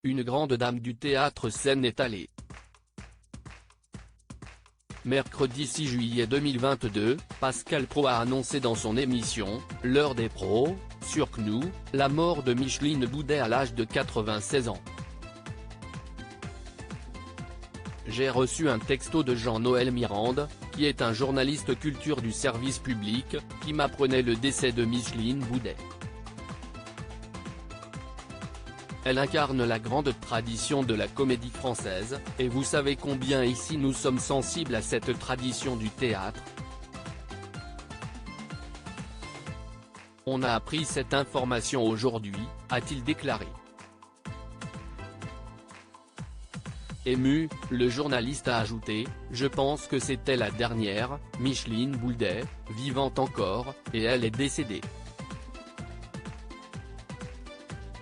une grande dame du théâtre scène est allée. Mercredi 6 juillet 2022, Pascal Praud a annoncé dans son émission « L'heure des pros » sur CNOO, la mort de Micheline Boudet à l'âge de 96 ans. J'ai reçu un texto de Jean-Noël Mirande, qui est un journaliste culture du service public, qui m'apprenait le décès de Micheline Boudet. Elle incarne la grande tradition de la comédie française, et vous savez combien ici nous sommes sensibles à cette tradition du théâtre. On a appris cette information aujourd'hui, a-t-il déclaré. Ému, le journaliste a ajouté « Je pense que c'était la dernière, Micheline Boudet, vivante encore, et elle est décédée.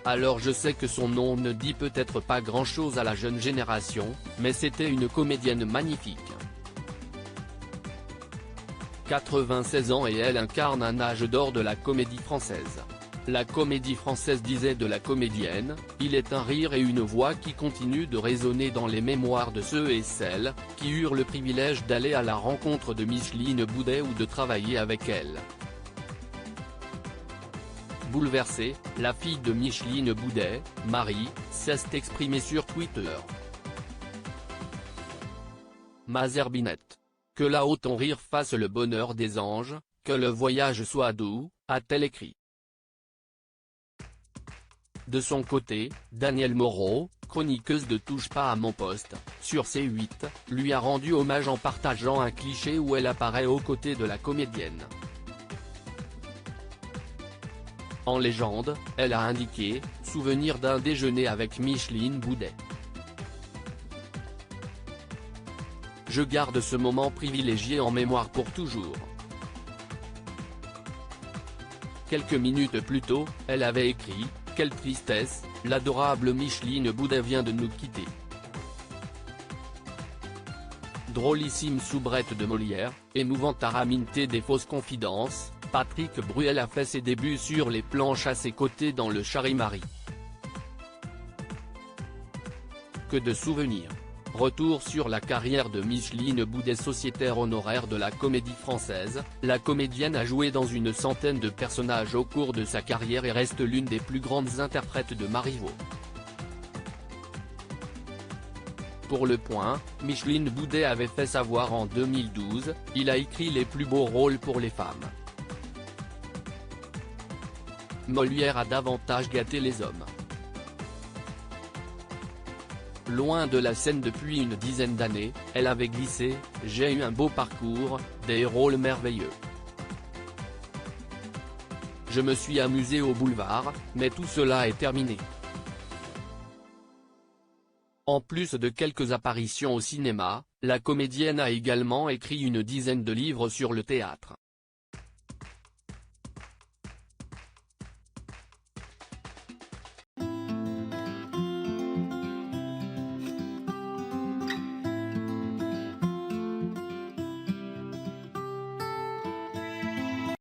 Alors je sais que son nom ne dit peut-être pas grand-chose à la jeune génération, mais c'était une comédienne magnifique. 96 ans et elle incarne un âge d'or de la comédie française. La comédie française disait de la comédienne, il est un rire et une voix qui continuent de résonner dans les mémoires de ceux et celles, qui eurent le privilège d'aller à la rencontre de Micheline Boudet ou de travailler avec elle. » Bouleversée, la fille de Micheline Boudet, Marie, s'est exprimée sur Twitter. Mazerbinette. Que là-haut ton rire fasse le bonheur des anges, que le voyage soit doux, a-t-elle écrit. De son côté, Danielle Moreau, chroniqueuse de Touche pas à mon poste, sur C8, lui a rendu hommage en partageant un cliché où elle apparaît aux côtés de la comédienne. En légende, elle a indiqué « Souvenir d'un déjeuner avec Micheline Boudet. Je garde ce moment privilégié en mémoire pour toujours. » Quelques minutes plus tôt, elle avait écrit « Quelle tristesse, l'adorable Micheline Boudet vient de nous quitter. » Drôlissime soubrette de Molière, émouvante araminté des fausses confidences, Patrick Bruel a fait ses débuts sur les planches à ses côtés dans le Charivari. Que de souvenirs. Retour sur la carrière de Micheline Boudet. Sociétaire honoraire de la comédie française, la comédienne a joué dans une centaine de personnages au cours de sa carrière et reste l'une des plus grandes interprètes de Marivaux. Pour Le Point, Micheline Boudet avait fait savoir en 2012, il a écrit les plus beaux rôles pour les femmes. Molière a davantage gâté les hommes. Loin de la scène depuis une dizaine d'années, elle avait glissé « J'ai eu un beau parcours, des rôles merveilleux. Je me suis amusée au boulevard, mais tout cela est terminé. » En plus de quelques apparitions au cinéma, la comédienne a également écrit une dizaine de livres sur le théâtre.